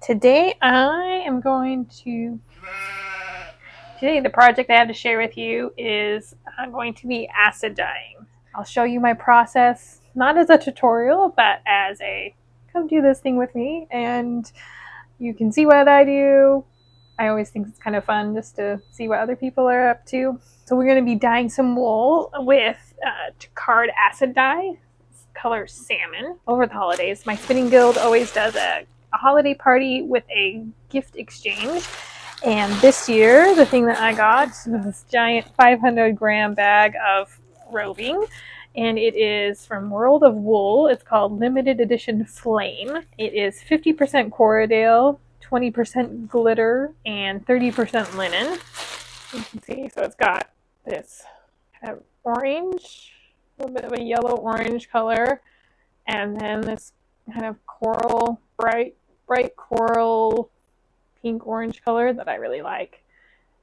Today the project I have to share with you is going to be acid dyeing. I'll show you my process, not as a tutorial, but as a come do this thing with me and you can see what I do. I always think it's kind of fun just to see what other people are up to. So we're going to be dyeing some wool with Jacquard acid dye, color salmon. Over the holidays, my spinning guild always does a holiday party with a gift exchange. And this year, the thing that I got was this giant 500-gram bag of roving. And it is from World of Wool. It's called Limited Edition Flame. It is 50% Corriedale, 20% glitter, and 30% linen. You can see, so it's got this kind of orange, a little bit of a yellow-orange color, and then this kind of coral, bright coral, pink-orange color that I really like.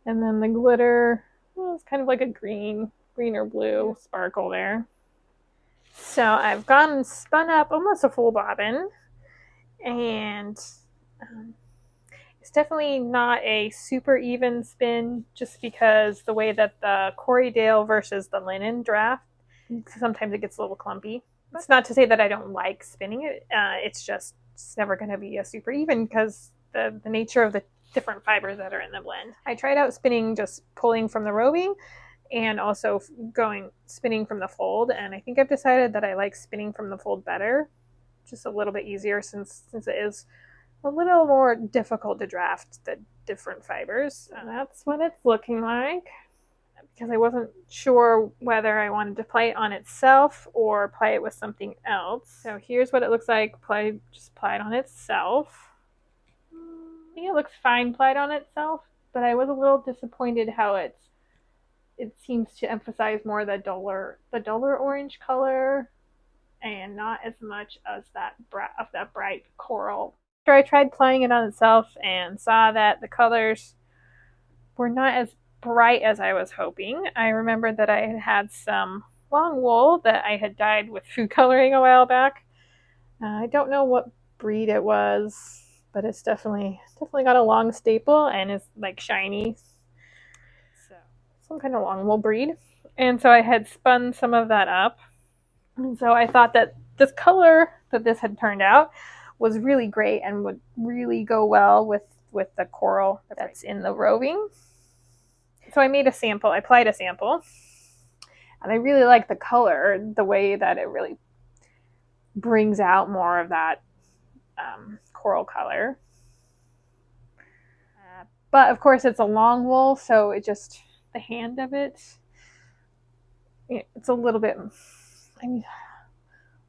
And then the glitter, well, it's kind of like a green or blue sparkle there. So I've gone and spun up almost a full bobbin, and it's definitely not a super even spin just because the way that the Corriedale versus the linen draft, sometimes it gets a little clumpy. It's not to say that I don't like spinning it. It's never going to be a super even because the nature of the different fibers that are in the blend. I tried out spinning just pulling from the roving and also spinning from the fold, and I think I've decided that I like spinning from the fold better, just a little bit easier since it is a little more difficult to draft the different fibers. And that's what it's looking like, because I wasn't sure whether I wanted to play it on itself or play it with something else. So here's what it looks like just plied on itself. I think it looks fine plied on itself, but I was a little disappointed how it seems to emphasize more the duller orange color and not as much as that bright coral. After I tried playing it on itself and saw that the colors were not as bright as I was hoping, I remembered that I had some long wool that I had dyed with food coloring a while back. I don't know what breed it was, but it's definitely got a long staple and is like shiny. So some kind of long wool breed. And so I had spun some of that up. And so I thought that this color that this had turned out was really great and would really go well with the coral that's in the roving. So I made a sample. I applied a sample. And I really like the color, the way that it really brings out more of that coral color. But of course it's a long wool, so the hand of it's a little bit,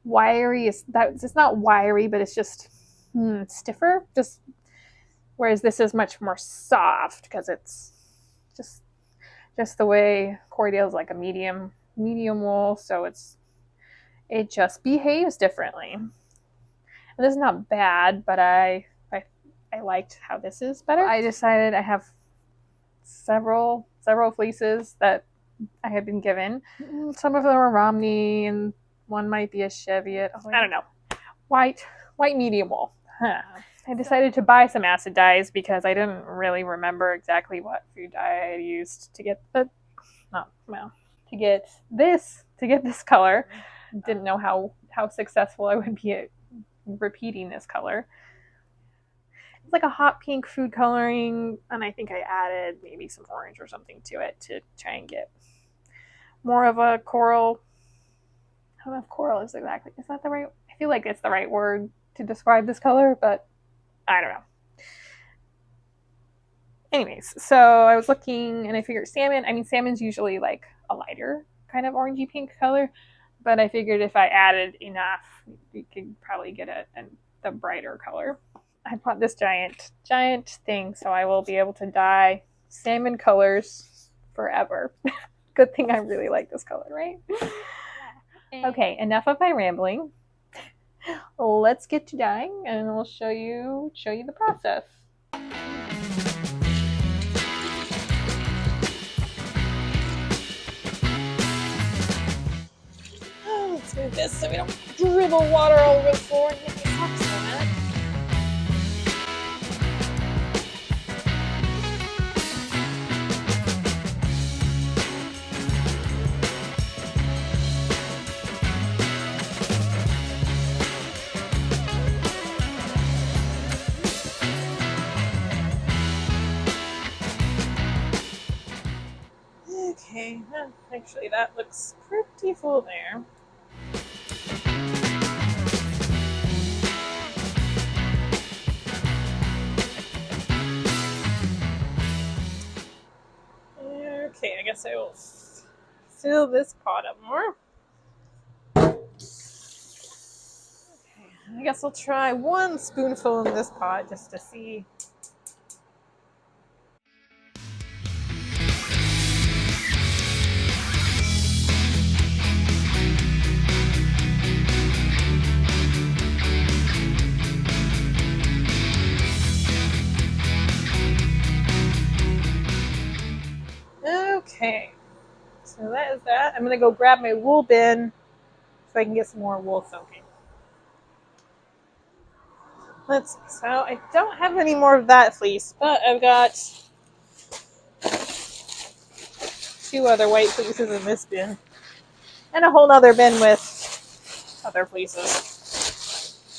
wiry. It's not wiry, but it's just stiffer. Whereas this is much more soft because it's just the way Corriedale is like a medium wool, so it just behaves differently. And this is not bad, but I liked how this is better. I decided I have several fleeces that I had been given. Some of them are Romney, and one might be a Cheviot. I don't know. White medium wool. I decided to buy some acid dyes because I didn't really remember exactly what food dye I had used to get this color. Didn't know how successful I would be at repeating this color. It's like a hot pink food coloring, and I think I added maybe some orange or something to it to try and get more of a coral. I don't know if coral is that the right, I feel like it's the right word to describe this color, but I don't know. Anyways, so I was looking and I figured salmon's usually like a lighter kind of orangey pink color, but I figured if I added enough, you could probably get the brighter color. I bought this giant thing, so I will be able to dye salmon colors forever. Good thing I really like this color, right? Okay, enough of my rambling. Let's get to dyeing and we'll show you the process. Let's move this so we don't dribble water all over the floor and get my socks on it. Okay, actually that looks pretty full there. Okay, I guess I will fill this pot up more. Okay, I guess I'll try 1 spoonful in this pot just to see. Okay, so that is that. I'm going to go grab my wool bin so I can get some more wool soaking. Let's see. So I don't have any more of that fleece, but I've got 2 other white fleeces in this bin and a whole other bin with other fleeces.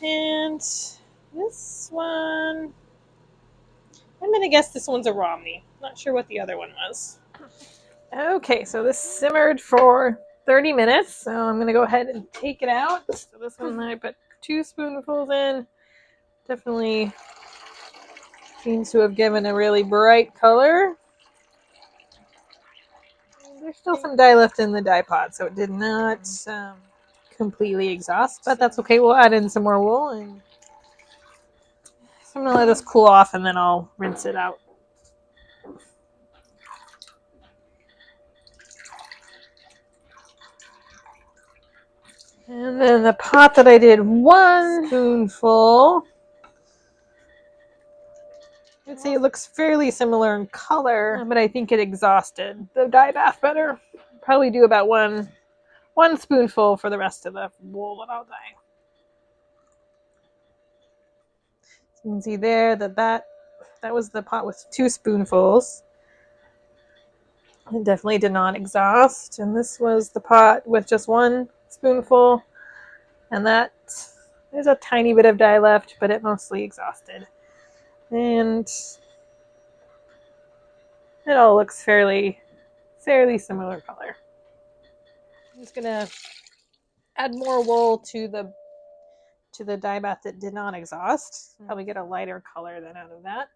And this one, I'm going to guess this one's a Romney. Not sure what the other one was. Okay, so this simmered for 30 minutes, so I'm going to go ahead and take it out. So this one I put 2 spoonfuls in. Definitely seems to have given a really bright color. There's still some dye left in the dye pot, so it did not completely exhaust, but that's okay. We'll add in some more wool, and so I'm going to let this cool off, and then I'll rinse it out. And then the pot that I did 1 spoonful, I'd say it looks fairly similar in color, but I think it exhausted the dye bath better. Probably do about one spoonful for the rest of the wool that I'll dye. So you can see there that was the pot with 2 spoonfuls. It definitely did not exhaust. And this was the pot with just 1 spoonful. And that, there's a tiny bit of dye left, but it mostly exhausted. And it all looks fairly similar color. I'm just gonna add more wool to the dye bath that did not exhaust. Probably get a lighter color than out of that.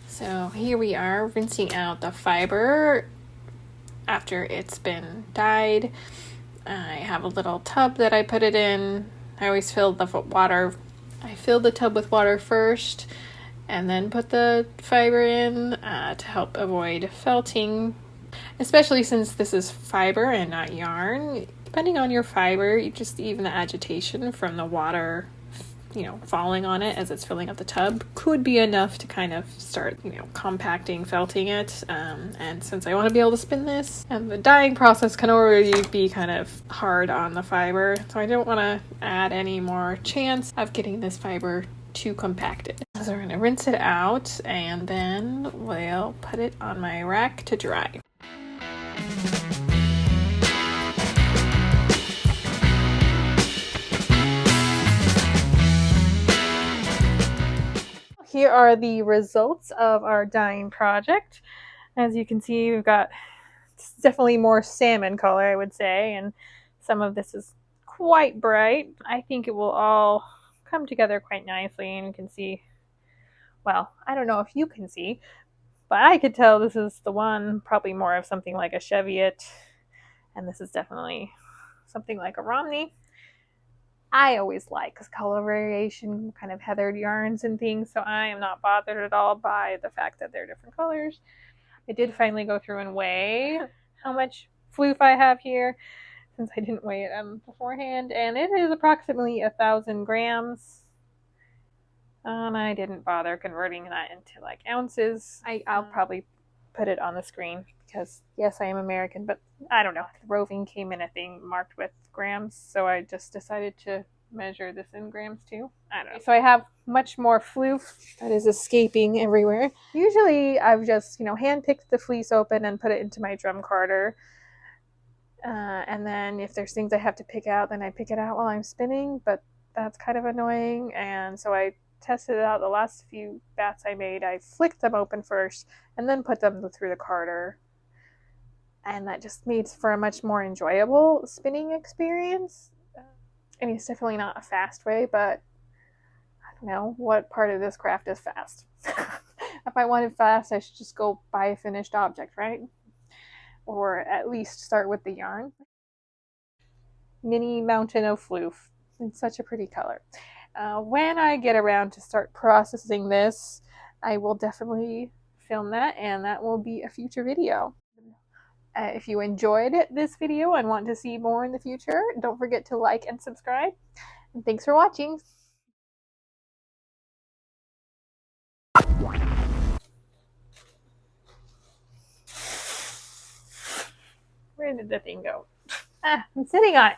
So here we are rinsing out the fiber after it's been dyed. I have a little tub that I put it in. I always fill the water. I fill the tub with water first and then put the fiber in to help avoid felting, especially since this is fiber and not yarn. Depending on your fiber, even the agitation from the water falling on it as it's filling up the tub could be enough to kind of start, compacting, felting it. And since I want to be able to spin this, and the dyeing process can already be kind of hard on the fiber, so I don't want to add any more chance of getting this fiber too compacted. So we're going to rinse it out, and then we'll put it on my rack to dry. Here are the results of our dyeing project. As you can see, we've got definitely more salmon color, I would say, and some of this is quite bright. I think it will all come together quite nicely, and you can see, well, I don't know if you can see, but I could tell this is the one, probably more of something like a Cheviot, and this is definitely something like a Romney. I always like color variation, kind of heathered yarns and things, so I am not bothered at all by the fact that they're different colors. I did finally go through and weigh how much floof I have here, since I didn't weigh it beforehand, and it is approximately 1,000 grams. And I didn't bother converting that into like ounces. I'll probably put it on the screen because yes, I am American, but I don't know. The roving came in a thing marked with grams, so I just decided to measure this in grams too. I don't know. So I have much more floof that is escaping everywhere. Usually I've just, hand picked the fleece open and put it into my drum carder. And then if there's things I have to pick out, then I pick it out while I'm spinning, but that's kind of annoying. And so I tested it out the last few bats I made. I flicked them open first and then put them through the carder. And that just made for a much more enjoyable spinning experience. I mean, it's definitely not a fast way, but I don't know what part of this craft is fast. If I wanted fast, I should just go buy a finished object, right? Or at least start with the yarn. Mini Mountain of Floof. It's such a pretty color. When I get around to start processing this, I will definitely film that, and that will be a future video. If you enjoyed this video and want to see more in the future, don't forget to like and subscribe. And thanks for watching. Where did the thing go? I'm sitting on it.